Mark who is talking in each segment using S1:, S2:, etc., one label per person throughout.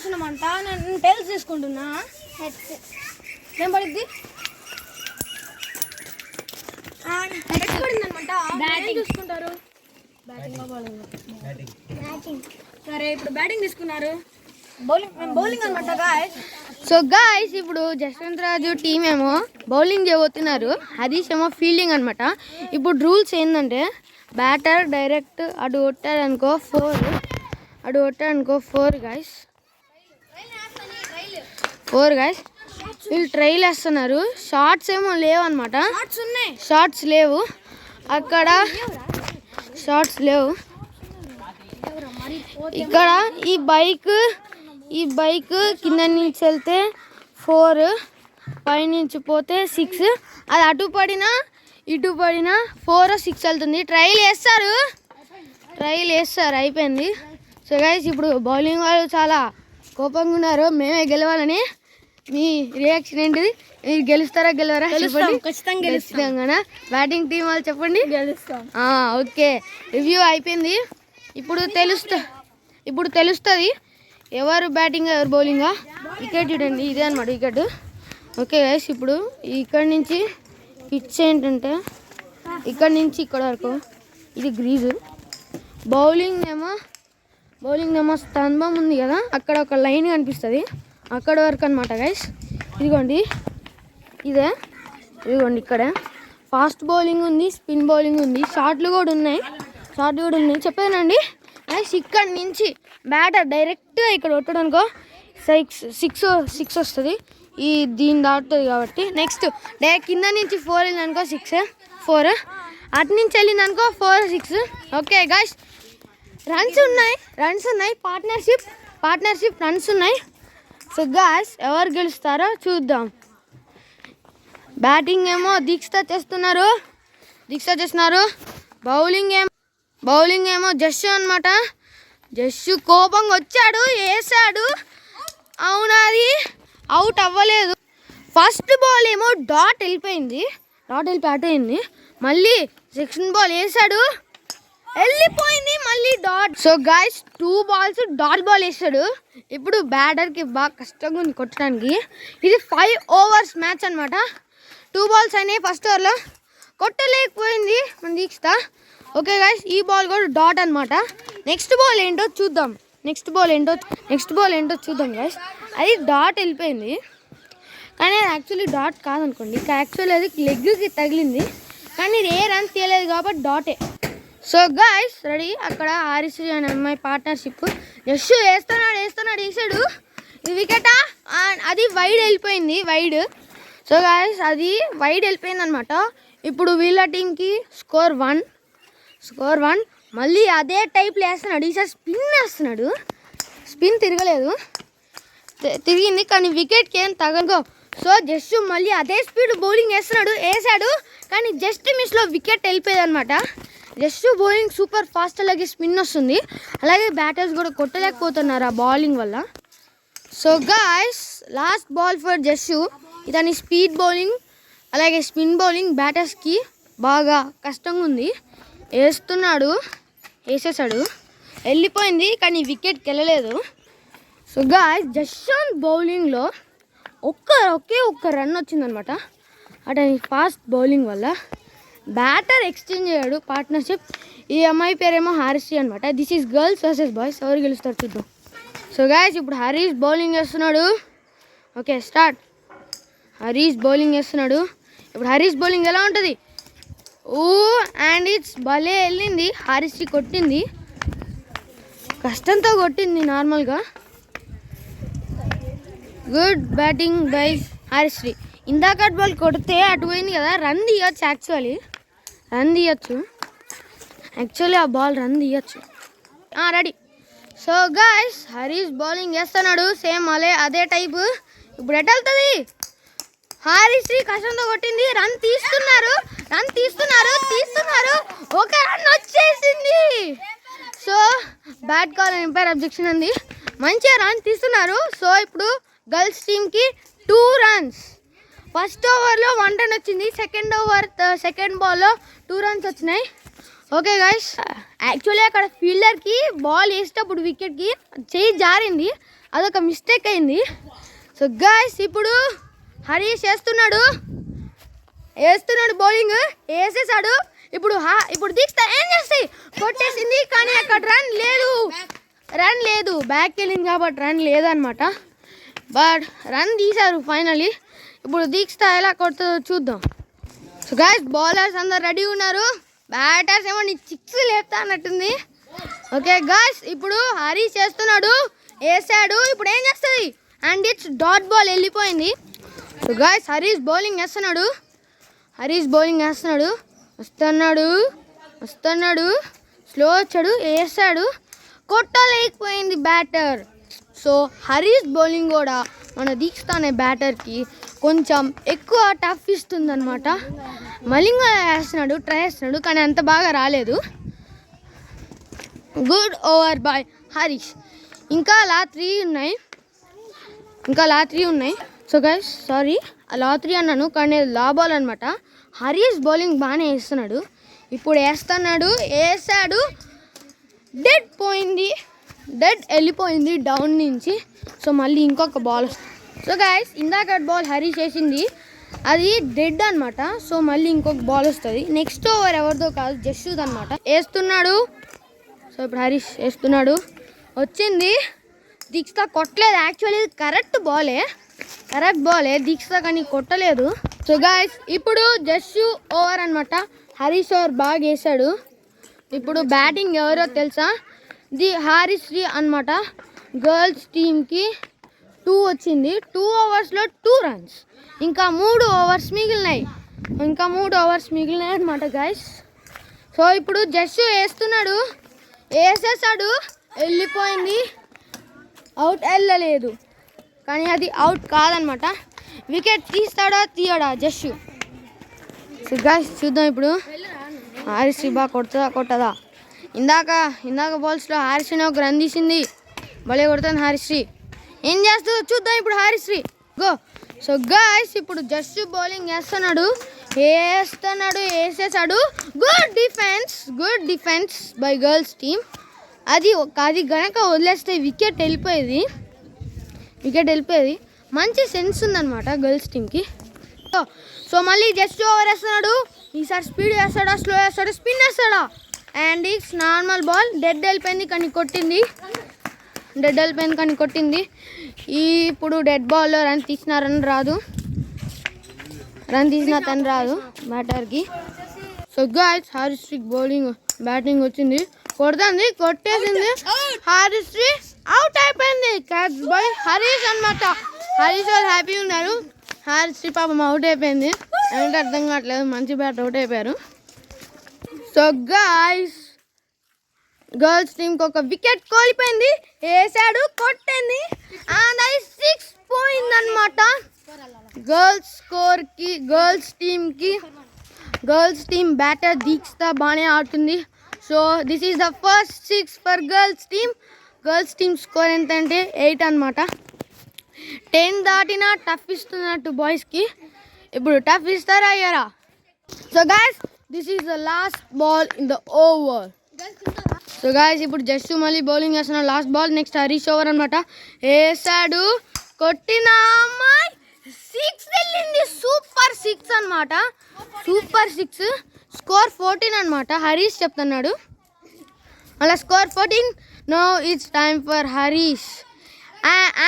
S1: చేస్తున్నామంట. నేను టైల్స్ తీసుకుంటున్నా. ఏం పడుద్ది? పడిందనమాట. బ్యాటింగ్ చూసుకుంటారు. సరే ఇప్పుడు బ్యాటింగ్ తీసుకున్నారు. బౌలింగ్ అనమాట గాయ్స్.
S2: సో గాయ్స్ ఇప్పుడు జస్వంత్ రాజు టీం ఏమో బౌలింగ్ చేయబోతున్నారు, హరీష్ ఏమో ఫీల్డింగ్ అనమాట. ఇప్పుడు రూల్స్ ఏంటంటే బ్యాటర్ డైరెక్ట్ అటు కొట్టాడనుకో 4, అటు కొట్టాడనుకో 4 గాయ్స్. 4 గాయ్స్. వీళ్ళు ట్రైల్ వేస్తున్నారు. షార్ట్స్ ఏమో లేవు అనమాట. షార్ట్స్ లేవు అక్కడ, షార్ట్స్ లేవు ఇక్కడ. ఈ బైక్ కింద నుంచి వెళ్తే 4, పైనుంచి పోతే 6. అది అటు పడినా ఇటు పడినా 4 6 వెళ్తుంది. ట్రైల్ వేస్తారు అయిపోయింది. సో గైస్ ఇప్పుడు బౌలింగ్ వాళ్ళు చాలా కోపంగా ఉన్నారు, మేమే గెలవాలని. మీ రియాక్షన్ ఏంటిది? మీరు గెలుస్తారా గెలవరా? ఖచ్చితంగా. బ్యాటింగ్ టీం వాళ్ళు చెప్పండి. ఓకే, రివ్యూ అయిపోయింది. ఇప్పుడు తెలుస్తుంది ఎవరు బ్యాటింగ్ ఎవరు బౌలింగా. వికెట్ చూడండి, ఇదే అనమాట వికెట్. ఓకే గైస్, ఇప్పుడు ఇక్కడ నుంచి పిచ్ ఏంటంటే ఇక్కడ నుంచి ఇక్కడ వరకు ఇది గ్రీజు. బౌలింగ్ ఏమో స్తంభం ఉంది కదా, అక్కడ ఒక లైన్ కనిపిస్తుంది, అక్కడ వరకు అనమాట గైస్. ఇదిగోండి ఇక్కడ ఫాస్ట్ బౌలింగ్ ఉంది, స్పిన్ బౌలింగ్ ఉంది, షార్ట్లు కూడా ఉన్నాయి చెప్పానండి గైస్. ఇక్కడ నుంచి బ్యాటర్ డైరెక్ట్గా ఇక్కడ కొట్టడానికో 6 వస్తుంది. దీన్ని దాటుతుంది కాబట్టి. నెక్స్ట్ డైరెక్ట్ కింద నుంచి 4 వెళ్ళిందనుకో 6 4, అటు నుంచి వెళ్ళిందనుకో 4 6. ఓకే గైస్, రన్స్ ఉన్నాయి పార్ట్నర్షిప్ రన్స్ ఉన్నాయి. సో గైస్ ఎవరు గెలుస్తారో చూద్దాం. బ్యాటింగ్ ఏమో దీక్ష చేస్తున్నారు. బౌలింగ్ ఏమో జస్సు అనమాట. జస్సు కోపంగా వచ్చాడు, వేసాడు. అవునది అవుట్ అవ్వలేదు. ఫస్ట్ బాల్ ఏమో డాట్ వెళ్ళిపోయింది, అటైంది. మళ్ళీ సెక్షన్ బాల్ వేసాడు, వెళ్ళిపోయింది, మళ్ళీ dot. So guys 2 balls dot ball వేసాడు. ఇప్పుడు బ్యాటర్కి బాగా కష్టంగా ఉంది కొట్టడానికి. ఇది 5 overs మ్యాచ్ అనమాట. 2 balls అయినాయి ఫస్ట్ ఓవర్లో, కొట్టలేకపోయింది మన దీక్షిత. ఓకే గైస్, ఈ బాల్ కూడా డాట్ అనమాట. నెక్స్ట్ బాల్ ఏంటో చూద్దాం గైస్. అది డాట్ వెళ్ళిపోయింది, కానీ అది యాక్చువల్లీ డాట్ కాదనుకోండి. యాక్చువల్లీ అది లెగ్కి తగిలింది, కానీ ఇది ఏ రన్స్ తీయలేదు కాబట్టి డాటే. So guys ready. అక్కడ హారిస్ అనే అమ్మాయి పార్ట్నర్షిప్. జస్ట్ వేసాడు. ఇది వికెటా? అది వైడ్ వెళ్ళిపోయింది, వైడ్. సో గైస్ అది వైడ్ వెళ్ళిపోయింది అనమాట. ఇప్పుడు వీళ్ళ టీంకి స్కోర్ 1. మళ్ళీ అదే టైప్లో వేస్తున్నాడు. ఈసారి స్పిన్ వేస్తున్నాడు. స్పిన్ తిరిగింది కానీ వికెట్కి ఏం తగలగో. సో జస్ట్ మళ్ళీ అదే స్పీడ్ బౌలింగ్ వేసాడు, కానీ జస్ట్ మిస్లో వికెట్ వెళ్ళిపోయింది అనమాట. జస్ట్ బౌలింగ్ సూపర్ ఫాస్ట్, అలాగే స్పిన్ వస్తుంది, అలాగే బ్యాటర్స్ కూడా కొట్టలేకపోతున్నారు ఆ బౌలింగ్ వల్ల. So guys last ball for Jassu. ఇతని స్పీడ్ బౌలింగ్ అలాగే స్పిన్ బౌలింగ్ బ్యాటర్స్కి బాగా కష్టంగా ఉంది. వేసేసాడు, వెళ్ళిపోయింది, కానీ వికెట్కి వెళ్ళలేదు. సో గాయ్స్ జస్వంత్ బౌలింగ్లో ఒకే ఒక్క రన్ వచ్చిందనమాట. అతని ఫాస్ట్ బౌలింగ్ వల్ల. బ్యాటర్ ఎక్స్చేంజ్ అయ్యాడు పార్ట్నర్షిప్. ఈ అమ్మాయి పేరేమో హారిశ్రీ అనమాట. This is girls versus boys, ఎవరు గెలుస్తారు చూద్దాం. సో గాయ్స్ ఇప్పుడు హరీష్ బౌలింగ్ చేస్తున్నాడు. Okay start. హరీష్ బౌలింగ్ చేస్తున్నాడు. ఇప్పుడు హరీష్ బౌలింగ్ ఎలా ఉంటుంది? అండ్ ఇట్స్ భలే వెళ్ళింది. హారిశ్రీ కొట్టింది, కష్టంతో కొట్టింది నార్మల్గా. Good batting by Harishree. ఇందాక బాల్ కొడితే అటు పోయింది కదా, రన్ తీయచ్చు. యాక్చువల్లీ ఆ బాల్ రన్ తీయచ్చు. Ready. So guys Harish bowling చేస్తున్నాడు, సేమ్ అదే టైపు. ఇప్పుడు ఎట్ వెళ్తుంది? హారిశ్రీ కష్టంతో కొట్టింది, రన్ తీస్తున్నారు. ఒక రన్ వచ్చేసింది. So bat call umpire objection ఉంది. మంచిగా రన్ తీస్తున్నారు. సో ఇప్పుడు గర్ల్స్ టీమ్కి 2 runs. ఫస్ట్ ఓవర్లో 1 run వచ్చింది, సెకండ్ బాల్లో 2 runs వచ్చినాయి. ఓకే గైస్, యాక్చువల్లీ అక్కడ ఫీల్డర్కి బాల్ వేసేటప్పుడు వికెట్కి చేయి జారింది, అదొక మిస్టేక్ అయింది. సో గైస్ ఇప్పుడు హరీష్ వేస్తున్నాడు బౌలింగ్ వేసేసాడు. ఇప్పుడు దీక్షిత ఏం చేస్తాయి, కొట్టేసింది కానీ అక్కడ రన్ లేదు బ్యాక్ వెళ్ళింది కాబట్టి రన్ లేదనమాట. బట్ రన్ తీశారు ఫైనలీ. ఇప్పుడు దీక్షిత ఎలా కొడుతుందో చూద్దాం. సో గైస్ బౌలర్స్ అందరు రెడీ ఉన్నారు, బ్యాటర్స్ ఏమో నీ సిక్స్ లేపుతా అన్నట్టుంది. ఓకే గైస్ ఇప్పుడు హరీష్ చేస్తున్నాడు, వేసాడు. ఇప్పుడు ఏం చేస్తుంది అండ్ ఇట్స్ డాట్ బాల్ వెళ్ళిపోయింది. సో గైస్ హరీష్ బౌలింగ్ వేస్తున్నాడు, వస్తున్నాడు స్లో వచ్చాడు, వేసాడు, కొట్టలేకపోయింది బ్యాటర్. సో హరీష్ బౌలింగ్ కూడా మన దీక్షిత అనే బ్యాటర్కి కొంచెం ఎక్కువ టఫ్ ఇస్తుందన్నమాట. మలింగా వేస్తున్నాడు, ట్రై చేస్తున్నాడు కానీ అంత బాగా రాలేదు. Good over by Harish. ఇంకా లా 3 ఉన్నాయి. సో గైస్ సారీ లా 3 అన్నాను కానీ లా బాల్ అనమాట. హరీష్ బౌలింగ్ బాగానే వేస్తున్నాడు. ఇప్పుడు వేసాడు, డెడ్ వెళ్ళిపోయింది డౌన్ నుంచి. సో మళ్ళీ ఇంకొక బాల్. సో గైస్ ఇందాక బాల్ హరీష్ వేసింది, అది డెడ్ అనమాట. సో మళ్ళీ ఇంకొక బాల్ వస్తుంది. నెక్స్ట్ ఓవర్ ఎవరిదో కాదు, జస్యూద్ అనమాట. వేస్తున్నాడు. సో ఇప్పుడు హరీష్ వేస్తున్నాడు, వచ్చింది. దీక్షిత కొట్టలేదు, యాక్చువల్లీ కరెక్ట్ బాలే దీక్షిత కానీ కొట్టలేదు. సో గైస్ ఇప్పుడు జస్యూ ఓవర్ అనమాట. హరీష్ ఓవర్ బాగా వేసాడు. ఇప్పుడు బ్యాటింగ్ ఎవరో తెలుసా, హారిశ్రీ అనమాట. గర్ల్స్ టీమ్కి 2 వచ్చింది. 2 ఓవర్స్లో 2 రన్స్. ఇంకా 3 ఓవర్స్ మిగిలినాయి అనమాట గైస్. సో ఇప్పుడు జస్యూ వేసేసాడు, వెళ్ళిపోయింది. అవుట్ వెళ్ళలేదు కానీ అది అవుట్ కాదనమాట. వికెట్ తీయడా జస్యూ. సో గైస్ చూద్దాం ఇప్పుడు హారిశ్రీ బాగా కొట్టదా. ఇందాక బాల్స్లో హారిశ్రీని ఒక రన్ తీసింది, భలే కొడుతుంది హారిశ్రీ. ఏం చేస్తుందో చూద్దాం ఇప్పుడు హారిశ్రీ. గో. సో గైస్ ఇప్పుడు జస్యూ బౌలింగ్ వేసేసాడు. Good defence by girls team. అది గనక వదిలేస్తే వికెట్ వెళ్ళిపోయేది. మంచి సెన్స్ ఉందన్నమాట గర్ల్స్ టీమ్కి. సో మళ్ళీ జస్ట్ ఓవర్ వేస్తున్నాడు. ఈసారి స్పీడ్ వేస్తాడా, స్లో వేస్తాడా, స్పిన్ వేస్తాడా? And it's normal ball. Dead వెళ్ళిపోయింది కానీ కొట్టింది. ఇప్పుడు డెడ్ బాల్లో రన్ తీసిన తను రాదు బ్యాటర్కి. సో గైస్ హారిశ్రీ బ్యాటింగ్ వచ్చింది, కొట్టేసింది. హారిశ్రీ అవుట్ అయిపోయింది. క్యాచ్ బై హరీష్ అనమాట. హరీష్ వాళ్ళు హ్యాపీ ఉన్నారు. హారిశ్రీ పాపం అవుట్ అయిపోయింది. ఏమంటే అర్థం కావట్లేదు, మంచి బ్యాట్ అవుట్ అయిపోయారు. సో గైస్ గర్ల్స్ టీమ్కి ఒక వికెట్ కోల్పోయింది, వేసాడు, కొట్టింది. అండ్ అది 6 పోయిందనమాట. గర్ల్స్ టీమ్ బ్యాటర్ దీక్షిత బాగానే ఆడుతుంది. So this is the first 6 for girls team score ఎంత అంటే 8 అనమాట. 10 దాటినా టఫ్ ఇస్తున్నట్టు బాయ్స్కి. ఇప్పుడు టఫ్ ఇస్తారా అయ్యారా? So guys this is the last ball in the over. So guys ఇప్పుడు జస్టు మళ్ళీ బౌలింగ్ చేస్తున్నారు. Last ball. Next Harish over అనమాట. వేసాడు, కొట్టిన అమ్మాయి 6 వెళ్ళింది. సూపర్ 6 అనమాట. స్కోర్ 14 అనమాట. హరీష్ చెప్తున్నాడు అలా score 14. No it's time for Harish.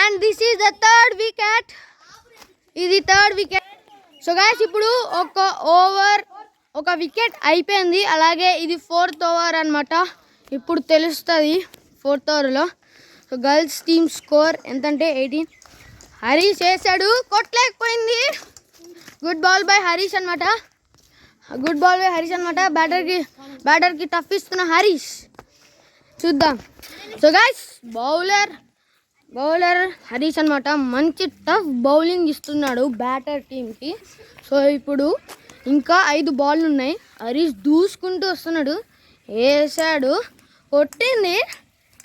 S2: And this is the third wicket. So guys ఇప్పుడు ఒక వికెట్ అయిపోయింది. అలాగే ఇది 4th ఓవర్ అనమాట. ఇప్పుడు తెలుస్తుంది 4th ఓవర్లో. సో గర్ల్స్ టీమ్ స్కోర్ ఎంతంటే 18. హరీష్ వేసాడు, కొట్టలేకపోయింది. గుడ్ బాల్ బై హరీష్ అనమాట. బ్యాటర్కి టఫ్ ఇస్తున్న హరీష్. చూద్దాం. సో గైస్ బౌలర్ హరీష్ అనమాట. మంచి టఫ్ బౌలింగ్ ఇస్తున్నాడు బ్యాటర్ టీమ్కి. సో ఇప్పుడు ఇంకా 5 బాల్లు ఉన్నాయి. హరీష్ దూసుకుంటూ వస్తున్నాడు, వేసాడు, కొట్టింది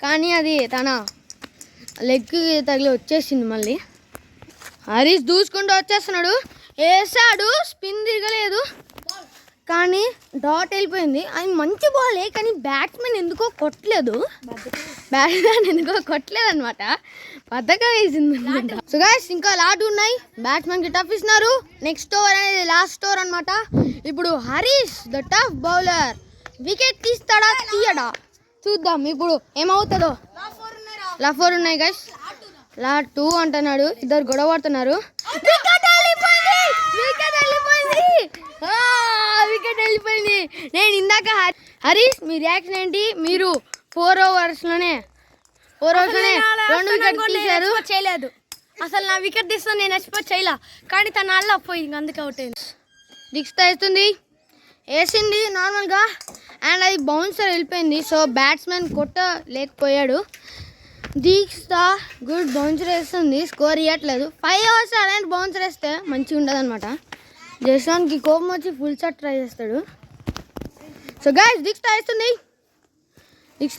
S2: కానీ అది తన లెగ్కి తగిలి వచ్చేసింది. మళ్ళీ హరీష్ దూసుకుంటూ వచ్చేస్తున్నాడు, వేసాడు, స్పిన్ దిగలేదు కానీ డాట్ వెళ్ళిపోయింది. అది మంచి బాలే కానీ బ్యాట్స్మెన్ ఎందుకో కొట్టలేదు అనమాట. బద్దకం వేసింది. సో గైస్ ఇంకా లాట్ ఉన్నాయి. బ్యాట్స్మెన్కి టఫ్ ఇస్తున్నారు. నెక్స్ట్ ఓవర్ అనేది లాస్ట్ ఓవర్ అనమాట. ఇప్పుడు Harish the tough bowler wicket తీస్తాడా తీయడా చూద్దాం ఇప్పుడు ఏమవుతుందో. లఫోర్ ఉన్నాయి గైస్. లాట్ 2 అంటున్నాడు. ఇద్దరు గొడవ పడుతున్నారు. వికెట్ వెళ్ళిపోయింది. నేను ఇందాక హరీష్ మీ రియాక్షన్ ఏంటి? మీరు 4 ఓవర్స్లోనే 2 వికెట్ తీశారు.
S1: చేయలేదు అసలు. నా వికెట్ తీస్తా నేను ఎక్స్పెక్ట్ చేయలే కానీ తన అల్ల పోయింది, అందుకే అవుట్ అయింది.
S2: దిక్స్తా వేసింది నార్మల్గా అండ్ అది బౌన్సర్ వెళ్ళిపోయింది. సో బ్యాట్స్మెన్ కొట్టలేకపోయాడు. దీక్షితా గుడ్ బౌన్సర్ వేస్తుంది. స్కోర్ ఇవ్వట్లేదు. 5 ఓవర్స్ అలాంటి బౌన్సర్ వేస్తే మంచిగా ఉండదు అనమాట. జస్వాన్కి కోపం వచ్చి ఫుల్ షాట్ ట్రై చేస్తాడు. సో గైస్ దీక్షితా వేసింది. 6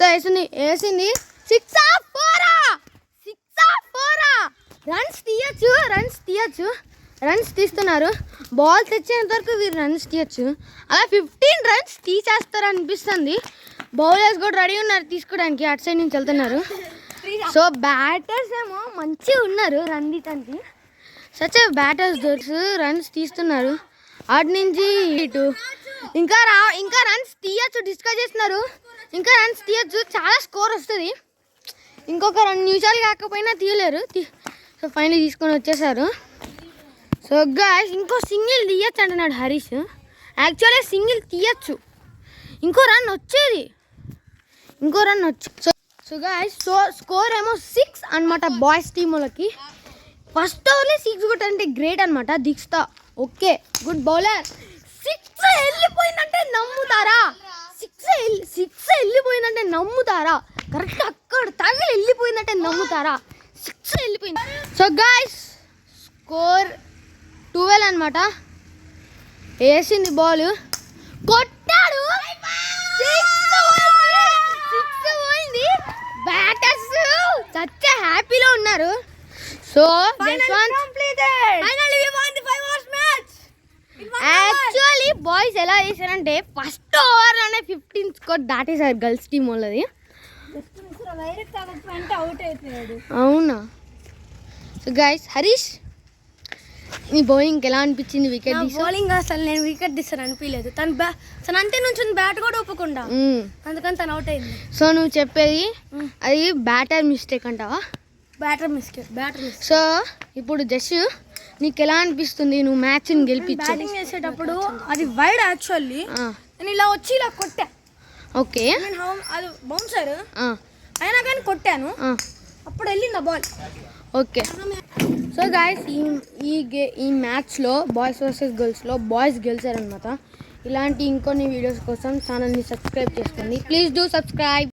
S2: రన్స్ తీస్తున్నారు. బాల్ తెచ్చేంత వరకు వీరు రన్స్ తీయచ్చు. అలా 15 రన్స్ తీసేస్తారు అనిపిస్తుంది. బౌలర్స్ కూడా రెడీ ఉన్నారు తీసుకోవడానికి. అటు సైడ్ నుంచి వెళ్తున్నారు. సో బ్యాటర్స్ ఏమో మంచిగా ఉన్నారు రన్ తీయడానికి. సచ్ బ్యాటర్స్ రన్స్ తీస్తున్నారు. అటు నుంచి ఇటు ఇంకా రన్స్ తీయచ్చు. డిస్కస్ చేస్తున్నారు. ఇంకా రన్స్ తీయచ్చు. చాలా స్కోర్ వస్తుంది. ఇంకొక 2 నిమిషాలు కాకపోయినా తీయలేరు. సో ఫైనల్ తీసుకొని వచ్చేసారు. సో గాయ్స్ ఇంకో సింగిల్ తీయచ్చు అంటున్నాడు హరీష్. యాక్చువల్లీ సింగిల్ తీయచ్చు. ఇంకో రన్ వచ్చేది. సో గాయ్స్ స్కోర్ ఏమో 6 అనమాట బాయ్స్ టీమ్ వాళ్ళకి. ఫస్ట్ ఓవర్లో 6 కొట్టాలంటే గ్రేట్ అనమాట. Dikshita okay good bowler. 6 వెళ్ళిపోయిందంటే నమ్ముతారా? కరెక్ట్ అక్కడ తగిలి వెళ్ళిపోయిందంటే నమ్ముతారా? 6 వెళ్ళిపోయింది. సో గాయ్స్ స్కోర్ 12 అనమాట. వేసింది బాల్ కొట్టాడు. 6 పోయింది. బ్యాటర్స్ చచ్చే హ్యాపీలో ఉన్నారు. సో యాక్చువల్లీ బాయ్స్ ఎలా చేశారంటే ఫస్ట్ ఓవర్లోనే 15 స్కోర్ దాటేశారు గర్ల్స్ టీమ్ వాళ్ళది. అవునా? సో గైస్ హరీష్ నీ బౌలింగ్ ఎలా అనిపించింది? వికెట్
S1: బౌలింగ్ అసలు నేను వికెట్ తీస్తాను అనిపించలేదు. తను అంతే నుంచి బ్యాట్ కూడా ఒప్పుకుండా, అందుకని తను అవుట్ అయింది.
S2: సో నువ్వు చెప్పేది అది బ్యాటర్ మిస్టేక్ అంటావా?
S1: Batter mistake.
S2: సో ఇప్పుడు జస్ట్ నీకు ఎలా అనిపిస్తుంది? నువ్వు మ్యాచ్ని గెలిపించు.
S1: బ్యాటింగ్ చేసేటప్పుడు అది వైడ్ యాక్చువల్లీ నేను ఇలా వచ్చి ఇలా కొట్టా.
S2: ఓకే
S1: అది బౌన్సర్ అయినా కానీ కొట్టాను. అప్పుడు వెళ్ళింది ఆ బాల్.
S2: ఓకే సో గాయస్ ఈ మ్యాచ్లో బాయ్స్ వర్సెస్ గర్ల్స్లో బాయ్స్ గెలిచారనమాట. ఇలాంటి ఇంకొన్ని వీడియోస్ కోసం ఛానల్ని సబ్స్క్రైబ్ చేసుకోండి. Please do subscribe.